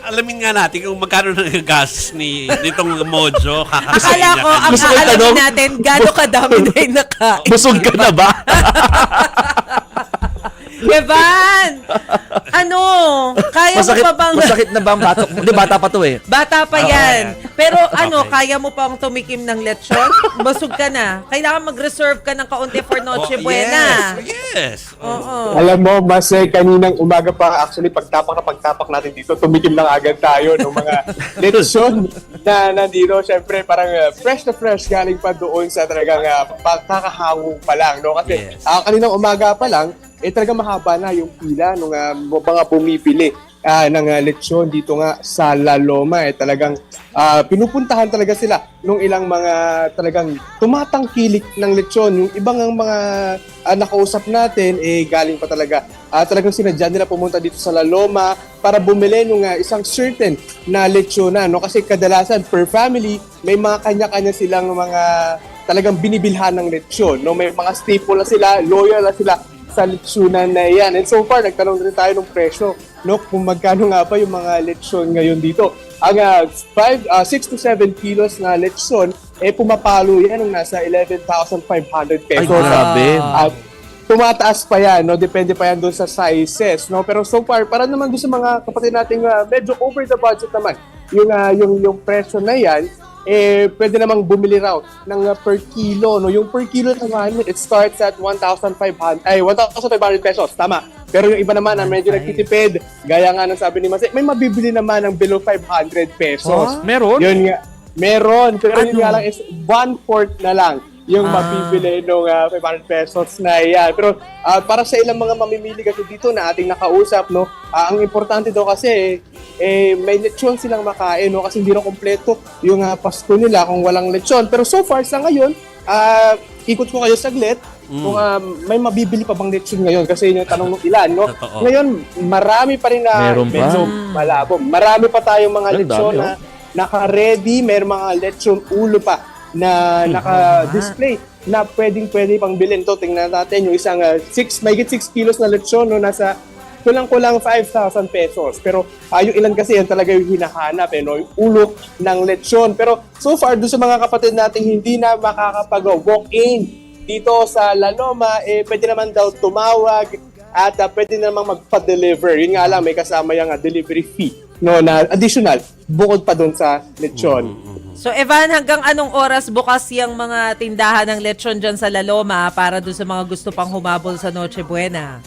alamin nga natin kung magkano nagagastos nitong Mojo. Akala ko, ang Gusto ko aalamin itanong, natin, gano'ng kadami na yung nakain. Busog ka na ba? Evan! Ano? Kaya mo pa bang... Masakit na ba ang batok mo? Di, bata pa to eh. Bata pa yan. Pero ano, Okay. kaya mo pang tumikim ng lechon? Busog ka na. Kailangan mag-reserve ka ng kaunti for Noche Buena. Yes. Oo. Alam mo, mas kaninang umaga pa, actually, pagtapak natin dito, tumikim lang agad tayo ng mga lechon na nandito. Siyempre, parang fresh na fresh galing pa doon sa talagang pagkakahango pa lang. No? Kasi Yes. kaninang umaga pa lang, talagang mahaba na yung pila ng mga bumipili ng lechon dito nga sa La Loma. Talagang pinupuntahan talaga sila nung ilang mga talagang tumatangkilik ng lechon. Yung ibang mga nakausap natin, galing pa talaga. Talagang sinadya nila pumunta dito sa La Loma para bumili ng isang certain na lechon na. No? Kasi kadalasan per family, may mga kanya-kanya silang mga talagang binibilhan ng lechon. No? May mga staple na sila, loyal na sila sa lechonan na yan. And so far, nagtanong rin tayo ng presyo, no? Kung magkano nga ba yung mga lechon ngayon dito. Ang 6 to 7 kilos na lechon, pumapalo yan ng nasa 11,500 pesos. Ay, grabe. At tumataas pa yan, no? Depende pa yan doon sa sizes, no? Pero so far, para naman doon sa mga kapatid nating medyo over the budget naman, yung presyo na yan, pwede namang bumili raw ng per kilo, no? Yung per kilo naman, it starts at 1,500 pesos, tama. Pero yung iba naman na medyo nagtitipid, gaya nga ng sabi ni Masay, may mabibili naman ng below 500 pesos. Meron? Yun nga, meron. Pero yun Ano? nga lang is 1/4 na lang yung mabibili ng 500 pesos na yan. Pero para sa ilang mga mamimili kasi dito na ating nakausap, no, ang importante daw kasi may lechon silang makain, no, kasi hindi na kompleto yung pasto nila kung walang lechon. Pero so far sa ngayon, ikot ko kayo saglit kung may mabibili pa bang lechon ngayon kasi yun yung tanong ng ilan, no? Totoo. Ngayon, marami pa rin na Meron pa. medyo malabo. Marami pa tayong mga Ay, lechon dami, na naka-ready, may mga lechon ulo pa na naka-display na pwede pang bilhin to. Tingnan natin yung isang mahigit 6 kilos na lechon, no, nasa kulang-kulang 5,000 pesos. Pero yung ilan kasi yan talaga yung hinahanap, no, yung ulo ng lechon. Pero so far, doon sa mga kapatid natin hindi na makakapag-walk-in dito sa La Loma, pwede naman daw tumawag at pwede namang magpa-deliver. Yun nga lang, may kasama yung delivery fee, no, na additional bukod pa doon sa lechon. So Evan, hanggang anong oras bukas yung mga tindahan ng lechon dyan sa La Loma para doon sa mga gusto pang humabol sa Noche Buena?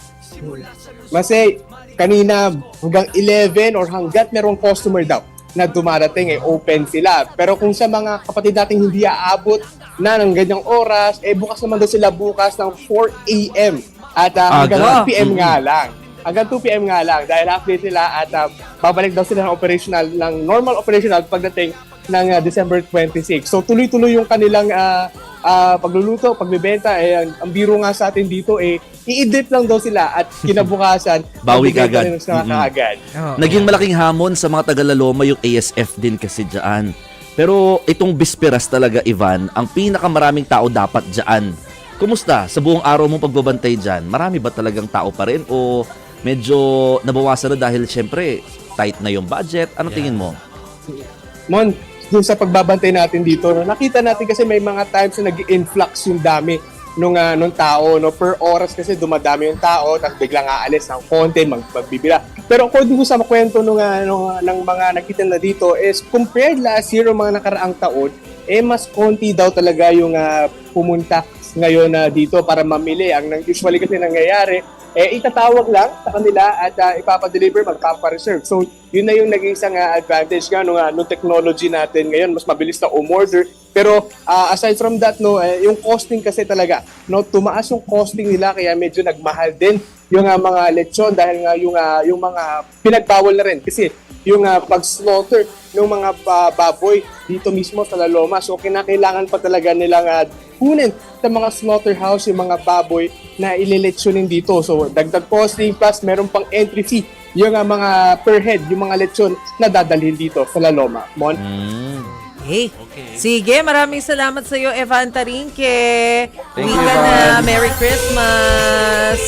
Kasi kanina hanggang 11 or hanggat merong customer daw na dumarating, open sila. Pero kung sa mga kapatid nating hindi aabot na ng ganyang oras, bukas naman daw sila bukas ng 4 a.m. At hanggang 2 p.m. nga lang. Hanggang 2 p.m. nga lang dahil half day sila at babalik daw sila ng normal operational pagdating ng December 26. So tuloy-tuloy yung kanilang pagluluto, pagbebenta. Ang biro nga sa atin dito, i-drip lang daw sila at kinabukasan, Bawi magbibenta kagad. rin sila kaagad. Naging malaking hamon sa mga taga-Laloma yung ASF din kasi dyan. Pero itong bisperas talaga, Ivan, ang pinakamaraming tao dapat dyan. Kumusta? Sa buong araw mong pagbabantay dyan, marami ba talagang tao pa rin? O medyo nabawasan na dahil syempre tight na yung budget? Ano tingin mo? Mon, dun sa pagbabantay natin dito, no, nakita natin kasi may mga times na nag-influx yung dami nung tao, no, per oras kasi dumadami yung tao, tapos biglang aalis ng konti, magbibila. Pero according ko sa kwento ng mga nakita na dito is compared last year o mga nakaraang taon, mas konti daw talaga yung pumunta ngayon dito para mamili. Ang usually kasi nangyayari, itatawag lang sa kanila at ipapadeliver, magpapa-reserve. So, yun na yung naging isang advantage nga nung technology natin ngayon. Mas mabilis na umorder. Pero aside from that, no, yung costing kasi talaga, no, tumaas yung costing nila kaya medyo nagmahal din yung mga lechon dahil nga yung mga pinagbawal na rin. Kasi yung pag-slaughter ng mga baboy dito mismo sa La Loma. So, kinakailangan pa talaga nilang kunin sa mga slaughterhouse yung mga baboy na ililetsyonin dito. So, dagdag costing plus meron pang entry fee yung mga per head, yung mga lechon na dadalhin dito sa La Loma. Mon? Okay. Okay. Sige, maraming salamat sa iyo, Evan Tarinque. Thank Uwi you, ka na. Evan. Merry Christmas!